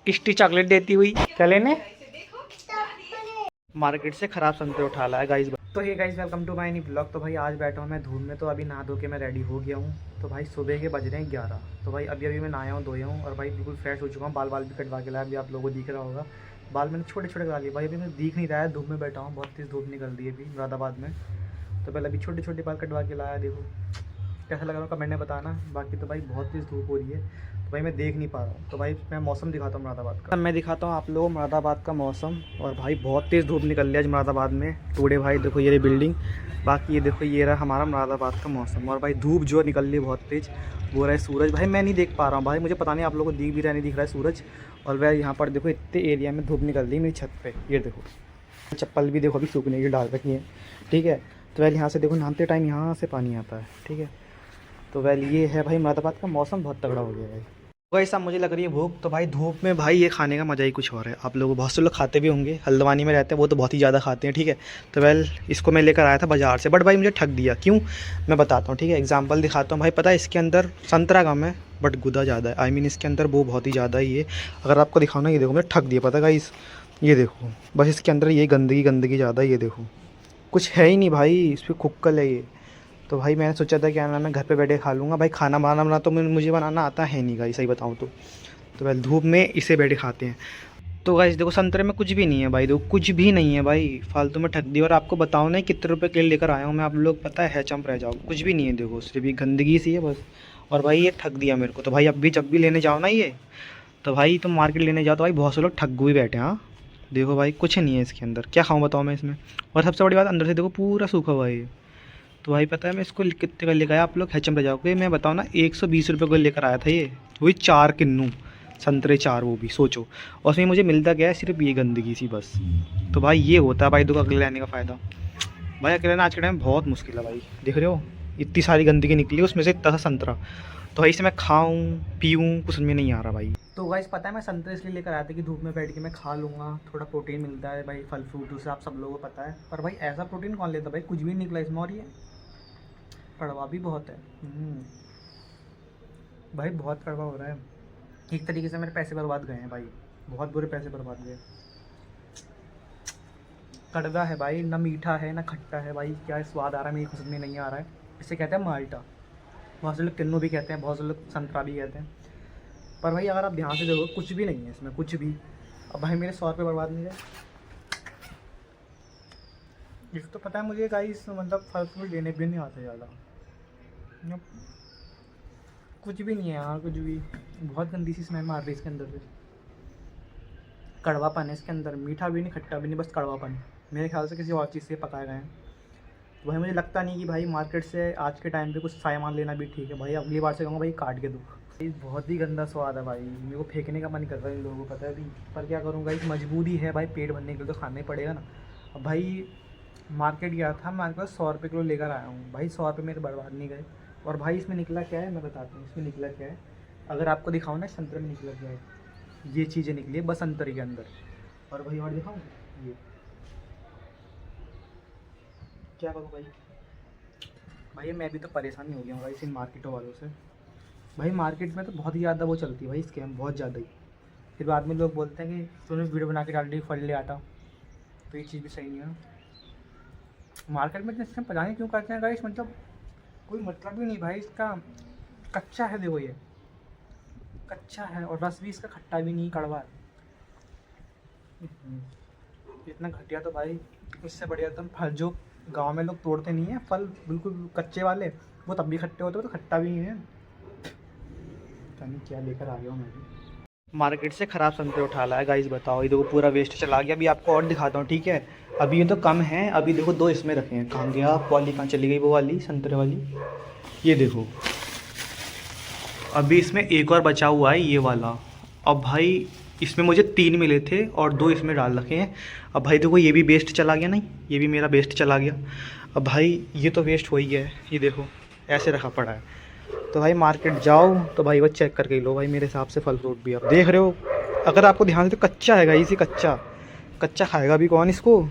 किस्टी chocolate देती हुई। क्या लेने? मार्केट से ख़राब संतरे उठा लाया गाइस। तो ये guys welcome to my new blog. तो भाई आज बैठा हूँ मैं धूप में, तो अभी नहा धो के मैं रेडी हो गया हूँ। तो भाई सुबह के बज रहे हैं 11। तो भाई अभी मैं नहाया हूँ, धोया हूँ और भाई बिल्कुल फ्रेश हो चुका हूँ। बाल भी कटवा के लाया, अभी आप लोगों को दिख रहा होगा। बाल मैंने छोटे छोटे करा लिए भाई, अभी मैं दिख नहीं रहा है, धूप में बैठा हूँ, बहुत तेज़ धूप निकल रही है अभी मुरादाबाद में। तो पहले अभी छोटे छोटे बाल कटवा के लाया, देखो कैसा लग रहा है कमेंट में बताना। बाकी तो भाई बहुत तेज़ धूप हो रही है, तो भाई मैं देख नहीं पा रहा हूँ। तो भाई मैं मौसम दिखाता हूँ मुरादाबाद का। मैं दिखाता हूँ आप लोगों को मुरादाबाद का मौसम। और भाई बहुत तेज़ धूप निकल रही है आज मुरादाबाद में। टूडे भाई देखो ये रही बिल्डिंग, बाकी ये देखो ये रहा हमारा मुरादाबाद का मौसम। और भाई धूप जो निकल रही है बहुत तेज़, वो रहा है सूरज। भाई मैं नहीं देख पा रहा हूँ भाई, मुझे पता नहीं आप लोगों को दिख भी रहा नहीं दिख रहा है सूरज। और वह यहाँ पर देखो इतने एरिया में धूप निकल रही है मेरी छत पर, ये देखो चप्पल भी देखो अभी सूखने की डाल रखी है, ठीक है। तो वह यहाँ से देखो नहाते टाइम यहाँ से पानी आता है, ठीक है। तो वैल ये है भाई मुरादाबाद का मौसम बहुत तगड़ा हो गया है भाई। साहब मुझे लग रही है भूख, तो भाई धूप में भाई ये खाने का मज़ा ही कुछ और है। आप लोग बहुत से लोग खाते भी होंगे, हल्द्वानी में रहते हैं वो तो बहुत ही ज़्यादा खाते हैं, ठीक है। तो वैल इसको मैं लेकर आया था बाज़ार से, बट भाई मुझे ठग दिया। क्यों मैं बताता हूँ, ठीक है। एग्जाम्पल दिखाता हूँ भाई। पता है इसके अंदर संतरा कम है बट गुदा ज़्यादा है, आई मीन इसके अंदर वो बहुत ही ज़्यादा ही है। अगर आपको दिखाओ ना, ये देखो मुझे ठग दिया, पता गाइस ये देखो, बस इसके अंदर ये गंदगी ज़्यादा है। ये देखो कुछ है ही नहीं भाई, इस पर कुक्कल है ये। तो भाई मैंने सोचा था क्या नाम है घर पे बैठे खा लूँगा। भाई खाना बना तो मुझे बनाना आता है नहीं भाई, सही बताऊँ तो भाई धूप में इसे बैठे खाते हैं। तो गाइस देखो संतरे में कुछ भी नहीं है भाई, देखो कुछ भी नहीं है भाई, फालतू में ठग दी। और आपको बताऊँ ना कितने रुपए किलो लेकर आया हूँ मैं, आप लोग पता है चंप रह जाओ। कुछ भी नहीं है, देखो सिर्फ ये गंदगी सी है बस। और भाई ये ठग दिया मेरे को। तो भाई अब जब भी लेने जाओ ना ये, तो भाई तुम मार्केट लेने जाओ तो भाई बहुत से लोग ठग हुए बैठे हैं। हाँ देखो भाई कुछ नहीं है इसके अंदर, क्या खाऊँ बताओ मैं इसमें। और सबसे बड़ी बात अंदर से देखो पूरा सूखा हुआ है ये। तो भाई पता है मैं इसको कितने का लेकर आया, आप लोग हैचम रह जाओगे। मैं बताऊँ ना 120 रुपये को लेकर आया था ये, वही 4 किन्नू संतरे 4, वो भी सोचो। और उसमें मुझे मिलता गया है सिर्फ ये गंदगी सी बस। तो भाई ये होता है भाई दुकान अकेले रहने का फ़ायदा। भाई अकेले रहना आज के टाइम में बहुत मुश्किल है भाई, देख रहे हो इतनी सारी गंदगी निकली उसमें से इतना सा संतरा। तो भाई इसे मैं खाऊँ पीऊँ कुछ समझ में नहीं आ रहा भाई। तो गाइस पता है मैं संतरे इसलिए लेकर आया था कि धूप में बैठ के मैं खा लूँगा, थोड़ा प्रोटीन मिलता है भाई फल फ्रूट से, आप सब लोगों को पता है। पर भाई ऐसा प्रोटीन कौन लेता भाई, कुछ भी नहीं निकला इसमें। और ये कड़वा भी बहुत है भाई, बहुत कड़वा हो रहा है। एक तरीके से मेरे पैसे बर्बाद गए हैं भाई, बहुत बुरे पैसे बर्बाद गए। कड़वा है भाई, ना मीठा है ना खट्टा है भाई, क्या स्वाद आ रहा है मेरी खुद में नहीं आ रहा है। इसे कहते हैं माल्टा, बहुत से लोग किन्नू भी कहते हैं, बहुत से लोग संतरा भी कहते हैं। पर भाई अगर आप ध्यान से देखो कुछ भी नहीं है इसमें, कुछ भी। अब भाई मेरे 100 रुपये बर्बाद नहीं गए। एक तो पता है मुझे गाइस मतलब फल फ्रूट लेने भी नहीं आते ज़्यादा, कुछ भी नहीं है यार, कुछ भी। बहुत गंदी सी स्मेल मार रही है इसके अंदर से, कड़वापन है इसके अंदर, मीठा भी नहीं खट्टा भी नहीं, बस कड़वापन है। मेरे ख्याल से किसी और चीज़ से पकाए गए हैं। तो भाई मुझे लगता नहीं कि भाई मार्केट से आज के टाइम पे कुछ सामान लेना भी ठीक है भाई। अगली बार से कहूँगा भाई काट के दो। भाई बहुत ही गंदा स्वाद है भाई, मेरे को फेंकने का मन कर रहा है इन लोगों को, पता है भी। पर क्या करूँगा, इस मजबूरी है भाई, पेट भरने के लिए तो खाना ही पड़ेगा ना। अब भाई मार्केट गया था, मार्केट में 100 रुपये किलो लेकर आया हूँ भाई, 100 रुपये मेरे बर्बाद नहीं गए। और भाई इसमें निकला क्या है मैं बताता हूँ, इसमें निकला क्या है। अगर आपको दिखाऊँ ना संतरे में निकला क्या है, ये चीज़ें निकली है बस संतरे के अंदर। और भाई और दिखाऊँ, ये क्या करूँ भाई मैं भी तो परेशान ही हो गया हूँ भाई इन मार्केटों वालों से। भाई मार्केट में तो बहुत ही ज़्यादा वो चलती है भाई स्कैम, बहुत ज़्यादा ही। फिर बाद में लोग बोलते हैं कि तूने वीडियो बना के डाल दी फल ले आता, तो ये चीज़ भी सही नहीं है। मार्केट में इतने स्कैम पता नहीं क्यों करते हैं गाइस, मतलब कोई मतलब ही नहीं भाई इसका। कच्चा है देखो, ये कच्चा है और रस भी इसका खट्टा भी नहीं, कड़वा है। इतना घटिया तो भाई, इससे बढ़िया तो फल जो गांव में लोग तोड़ते नहीं है फल बिल्कुल कच्चे वाले, वो तब भी खट्टे होते हैं, तो खट्टा भी नहीं है। पता नहीं क्या लेकर आ गया हूँ मैं भी। मार्केट से ख़राब संतरे उठा लाया गाइस, बताओ ये देखो पूरा वेस्ट चला गया। अभी आपको और दिखाता हूँ, ठीक है। अभी ये तो कम है, अभी देखो 2 इसमें रखे हैं, कहाँ गया वाली, कहाँ चली गई वो वाली संतरे वाली, ये देखो। अभी इसमें एक और बचा हुआ है ये वाला। अब भाई इसमें मुझे 3 मिले थे और 2 इसमें डाल रखे हैं। अब भाई देखो ये भी वेस्ट चला गया, नहीं ये भी मेरा वेस्ट चला गया। अब भाई ये तो वेस्ट हो ही गया है, ये देखो ऐसे रखा पड़ा है। तो भाई मार्केट जाओ तो भाई वो चेक करके लो भाई, मेरे हिसाब से फल फ्रूट भी आप देख रहे हो। अगर आपको ध्यान से तो कच्चा है इसी कच्चा खाएगा भी कौन इसको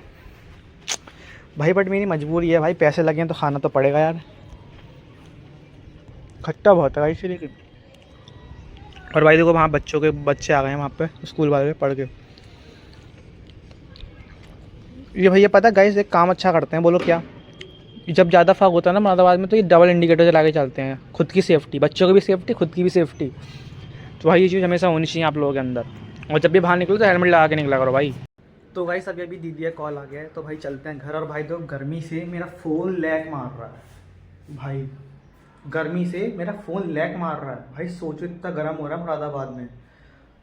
भाई। बट मेरी मजबूरी है भाई, पैसे लगे हैं तो खाना तो पड़ेगा यार। खट्टा बहुत है भाई इसीलिए। और भाई देखो वहाँ बच्चे आ गए हैं वहाँ पे स्कूल वाले पढ़ के। ये भैया पता है गाइस एक काम अच्छा करते हैं, बोलो क्या? जब ज़्यादा फॉग होता है ना मुरादाबाद में तो ये डबल इंडिकेटर चला के चलते हैं, खुद की सेफ्टी, बच्चों की भी सेफ्टी, खुद की भी सेफ्टी। तो भाई ये चीज़ हमेशा होनी चाहिए आप लोगों के अंदर। और जब भी बाहर निकलो तो हेलमेट लगा के निकला करो भाई। तो भाई अभी दीदी का कॉल आ गया है तो भाई चलते हैं घर। और भाई तो गर्मी से मेरा फ़ोन लैग मार रहा है भाई, गर्मी से मेरा फ़ोन लैग मार रहा है भाई। सोचो इतना गर्म हो रहा है मुरादाबाद में।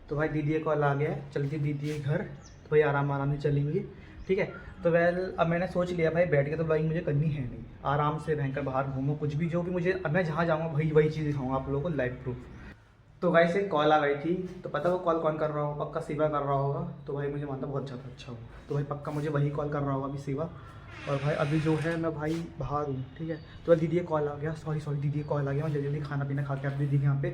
तो भाई दीदी का कॉल आ गया है, चलती दीदी के घर। तो भाई आराम से चलेंगे, ठीक है। तो अब मैंने सोच लिया भाई बैठ के तो ब्लॉगिंग मुझे करनी है नहीं, आराम से भयंकर बाहर घूमो, कुछ भी जो भी मुझे, अब मैं जहाँ जाऊँगा वही चीज़ दिखाऊंगा आप लोगों को लाइव प्रूफ। तो भाई से कॉल आ गई थी, तो पता वो कॉल कौन कर रहा होगा? पक्का शिवा कर रहा होगा। तो भाई मुझे मानता बहुत ज़्यादा अच्छा हो, तो भाई पक्का मुझे वही कॉल कर रहा होगा अभी शिवा। और भाई अभी जो है मैं भाई बाहर हूँ, ठीक है। तो भाई दीदी का कॉल आ गया, सॉरी दीदी का कॉल आ गया, मैं जल्दी खाना पीना खा के आप दीदी के यहाँ पे।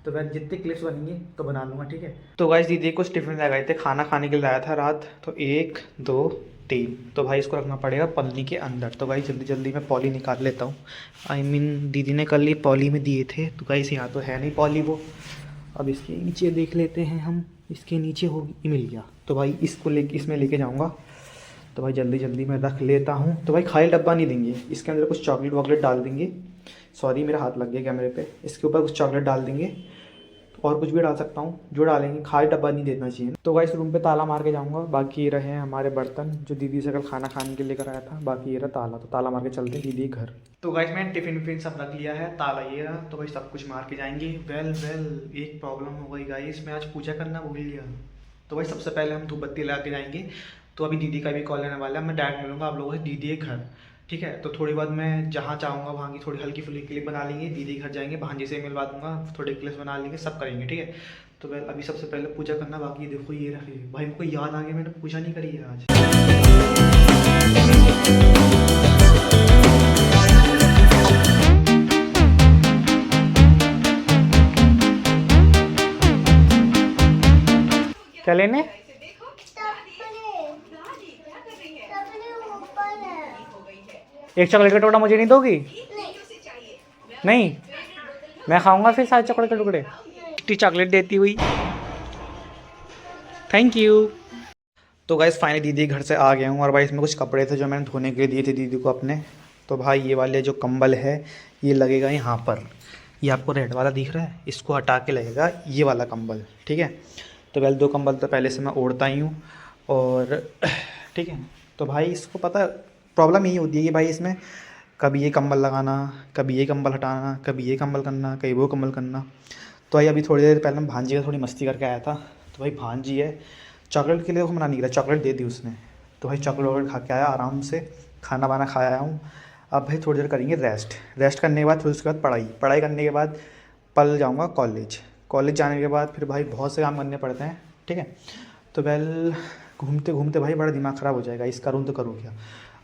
तो भाई जितने क्लिप्स बनेंगे तो बना लूँगा, ठीक है। तो गाइस दीदी कुछ टिफ़िन ले गए थे, खाना खाने के लिए लाया था रात। तो 1 2 3, तो भाई इसको रखना पड़ेगा पन्नी के अंदर। तो भाई जल्दी मैं पॉली निकाल लेता हूँ। दीदी ने कल ये पॉली में दिए थे, तो गाइस यहाँ तो है नहीं पॉली वो। अब इसके नीचे देख लेते हैं हम, इसके नीचे होगी, मिल गया। तो भाई इसमें लेके जाऊँगा। तो भाई जल्दी मैं रख लेता हूँ। तो भाई खाली डब्बा नहीं देंगे, इसके अंदर कुछ चॉकलेट वॉकलेट डाल देंगे। सॉरी मेरा हाथ लग गया कैमरे पे। इसके ऊपर कुछ चॉकलेट डाल देंगे और कुछ भी डाल सकता हूँ, जो डालेंगे, खाली डब्बा नहीं देना चाहिए। तो भाई इस रूम पे ताला मार के जाऊँगा। बाकी ये रहे हमारे बर्तन जो दीदी से कल खाना खाने के लिए लेकर आया था। बाकी ये रहा ताला, तो ताला मार के चलते हैं दीदी घर। तो गाइस मैंने टिफ़िन सब रख लिया है, ताला ये रहा। तो भाई सब कुछ मार के जाएंगे। वेल एक प्रॉब्लम हो गई गाइस, मैं आज पूजा करना भूल गया। तो भाई सबसे पहले हम धूप बत्ती लगा के जाएंगे। तो अभी दीदी का भी कॉल लेने वाला है, मैं डायरेक्ट मिलूंगा आप लोगों से दीदी के घर, ठीक है। तो थोड़ी बाद मैं जहाँ चाहूँगा वहाँ की थोड़ी हल्की फुल्की क्लिप बना लेंगे, दीदी घर जाएंगे, भांजी से मिलवा दूंगा, थोड़े क्लिप्स बना लेंगे, सब करेंगे, ठीक है। तो मैं अभी सबसे पहले पूजा करना बाकी। देखो ये रखिए भाई, मुझको याद आ गया मैंने पूजा नहीं करी है आज। क्या लेने? एक चॉकलेट का टुकड़ा मुझे नहीं दोगी? नहीं, मैं खाऊंगा फिर सारे चॉकलेट के टुकड़े। चॉकलेट देती हुई, थैंक यू। तो गाइस फाइनली दीदी घर से आ गया हूँ। और भाई इसमें कुछ कपड़े थे जो मैंने धोने के लिए दिए थे दीदी को अपने। तो भाई ये वाले जो कंबल है ये लगेगा यहाँ पर, ये आपको रेड वाला दिख रहा है, इसको हटा के लगेगा ये वाला कंबल, ठीक है। तो पहले 2 कंबल तो पहले से मैं ओढ़ता ही हूँ, और ठीक है। तो भाई इसको पता प्रॉब्लम यही होती है कि भाई इसमें कभी ये कंबल लगाना, कभी ये कंबल हटाना, कभी ये कंबल करना, कभी वो कंबल करना। तो भाई अभी थोड़ी देर पहले मैं भांजी का थोड़ी मस्ती करके आया था। तो भाई भांजी है, चॉकलेट के लिए वो मना नहीं करा, चॉकलेट दे दी उसने। तो भाई चॉकलेट वॉकलेट खा के आया, आराम से खाना वाना खाया हूँ। अब भाई थोड़ी देर करेंगे रेस्ट करने के बाद फिर उसके बाद पढ़ाई करने के बाद कल जाऊँगा कॉलेज जाने के बाद फिर भाई बहुत से काम करने पड़ते हैं, ठीक है। तो वेल घूमते घूमते भाई बड़ा दिमाग ख़राब हो जाएगा, इस करूँ तो करूँ क्या।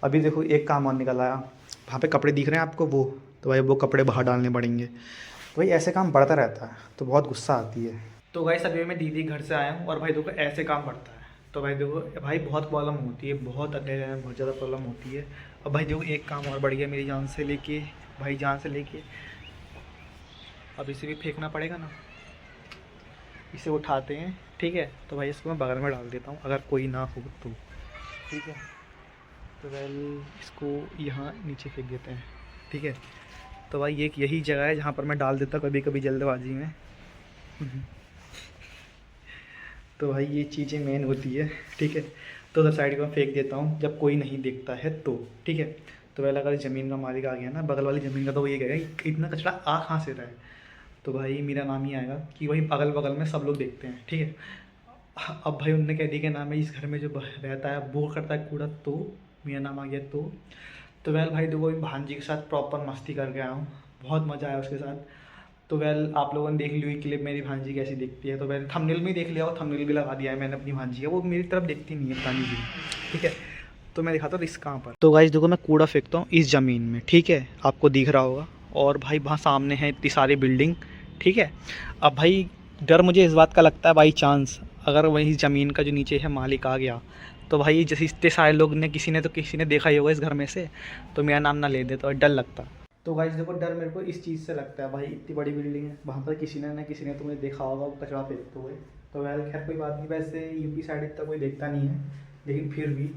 अभी देखो एक काम और निकल आया, वहाँ पे कपड़े दिख रहे हैं आपको वो, तो भाई वो कपड़े बाहर डालने पड़ेंगे। तो भाई ऐसे काम बढ़ता रहता है, तो बहुत गुस्सा आती है। तो भाई अभी मैं दीदी घर से आया हूँ और भाई देखो ऐसे काम बढ़ता है। तो भाई देखो भाई बहुत प्रॉब्लम होती है, बहुत अकेले में बहुत ज़्यादा प्रॉब्लम होती है। अब भाई देखो एक काम और बढ़ गया मेरी जान से लेके, अब इसे भी फेंकना पड़ेगा ना, इसे उठाते हैं, ठीक है। तो भाई इसको मैं बगल में डाल देता हूँ अगर कोई ना हो तो, ठीक है। तो वेल इसको यहाँ नीचे फेंक देते हैं, ठीक है। तो भाई एक यही जगह है जहाँ पर मैं डाल देता हूँ कभी कभी जल्दबाजी में। तो भाई ये चीज़ें मेन होती है, ठीक है। तो उधर साइड में फेंक देता हूँ जब कोई नहीं देखता है तो, ठीक है। तो पहले अगर ज़मीन का मालिक आ गया ना, बगल वाली ज़मीन का, तो वो ये कहेगा इतना कचरा आ कहाँ से रहा है। तो भाई मेरा नाम ही आएगा कि भाई अगल बगल में सब लोग देखते हैं, ठीक है। अब भाई उनने कह दी कि नाम है इस घर में जो रहता है वो करता है कूड़ा, तो मेरा नाम आ गया। तो वेल भाई देखो भांजी के साथ प्रॉपर मस्ती करके आया हूँ, बहुत मज़ा आया उसके साथ। तो वेल आप लोगों ने देख ली हुई क्लिप मेरी भांजी कैसी दिखती है। तो वेल थंबनेल में देख लिया और थंबनेल भी लगा दिया है मैंने अपनी भांजी का, वो मेरी तरफ देखती नहीं है पानी भी, ठीक है। तो मैं दिखाता हूँ इस कहाँ पर। तो गाइस देखो मैं कूड़ा फेंकता हूँ इस ज़मीन में, ठीक है, आपको दिख रहा होगा। और भाई वहाँ सामने है इतनी सारी बिल्डिंग, ठीक है। अब भाई डर मुझे इस बात का लगता है बाई चांस अगर वही ज़मीन का जो नीचे है मालिक आ गया, तो भाई जैसे इतने सारे लोग ने किसी ने देखा ही होगा इस घर में से, तो मेरा नाम ना ले दे, तो डर लगता। तो गाइस देखो, डर मेरे को इस चीज़ से लगता है भाई, इतनी बड़ी बिल्डिंग है, वहाँ पर किसी ने ना किसी ने तुम्हें देखा होगा वो कचरा फेंकते हुए। तो वेल खैर कोई बात नहीं, वैसे यूपी साइड इतना कोई देखता नहीं है, लेकिन फिर भी।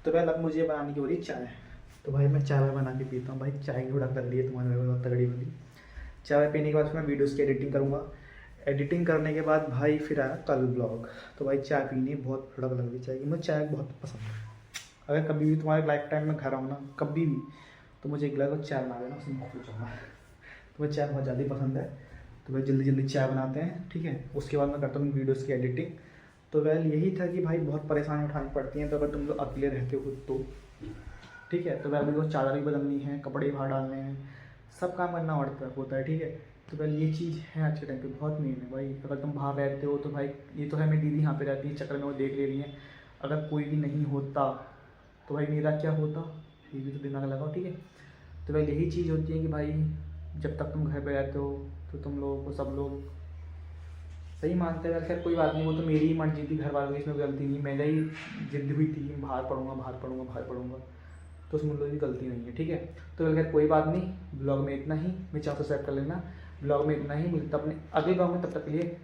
तो वेल अब मुझे बनाने की हो रही चाय। तो भाई मैं चाय बना के पीता हूँ भाई, चाय की उड़क लग रही है तुम्हारे में बहुत तगड़ी वाली। चाय पीने के बाद फिर मैं वीडियोज़ की एडिटिंग करूँगा। एडिटिंग करने के बाद भाई फिर आया कल ब्लॉग। तो भाई चाय पीनी बहुत भड़क लग रही चाय की, मुझे चाय बहुत पसंद है। अगर कभी भी तुम्हारे लाइफ टाइम में घर आऊँ ना कभी भी, तो मुझे एक गिलास और चाय बना देना, उसमें बहुत कुछ होगा। तो मुझे चाय बहुत ज़्यादा पसंद है। तो भाई जल्दी जल्दी चाय बनाते हैं, ठीक है। उसके बाद मैं करता हूँ वीडियोज़ की एडिटिंग। तो वेल यही था कि भाई बहुत परेशानी उठानी पड़ती हैं तो अगर तुम लोग अकेले रहते हो तो, ठीक है। तो वेल मेरे को चादर भी बदलनी है, कपड़े बाहर डालने हैं, सब काम करना होता है, ठीक है। तो वेल ये चीज़ है आज के टाइम पे बहुत मेन है भाई। अगर तुम बाहर रहते हो तो भाई, ये तो है मेरी दीदी यहाँ पे रहती है, चक्कर में वो देख ले रही है। अगर कोई भी नहीं होता तो भाई मेरा क्या होता, ये भी तो दिमाग लगाओ, ठीक है। तो भाई यही चीज़ होती है कि भाई जब तक तुम घर पे रहते हो तो तुम लोगों को सब लोग सही मानते हैं। खैर कोई बात नहीं, वो तो मेरी ही मर्जी थी, घर वालों की इसमें गलती नहीं, मेरा ही जिद हुई थी कि बाहर पढ़ूंगा बाहर पढ़ूंगा बाहर पढ़ूंगा, तो उसमें लोगों की गलती नहीं है, ठीक है। तो खैर कोई बात नहीं, ब्लॉग में इतना ही। मैं चाहता सब्सक्राइब कर लेना। ब्लॉग में इतना ही, मिलता अपने अगले ब्लॉग में, तब तक के लिए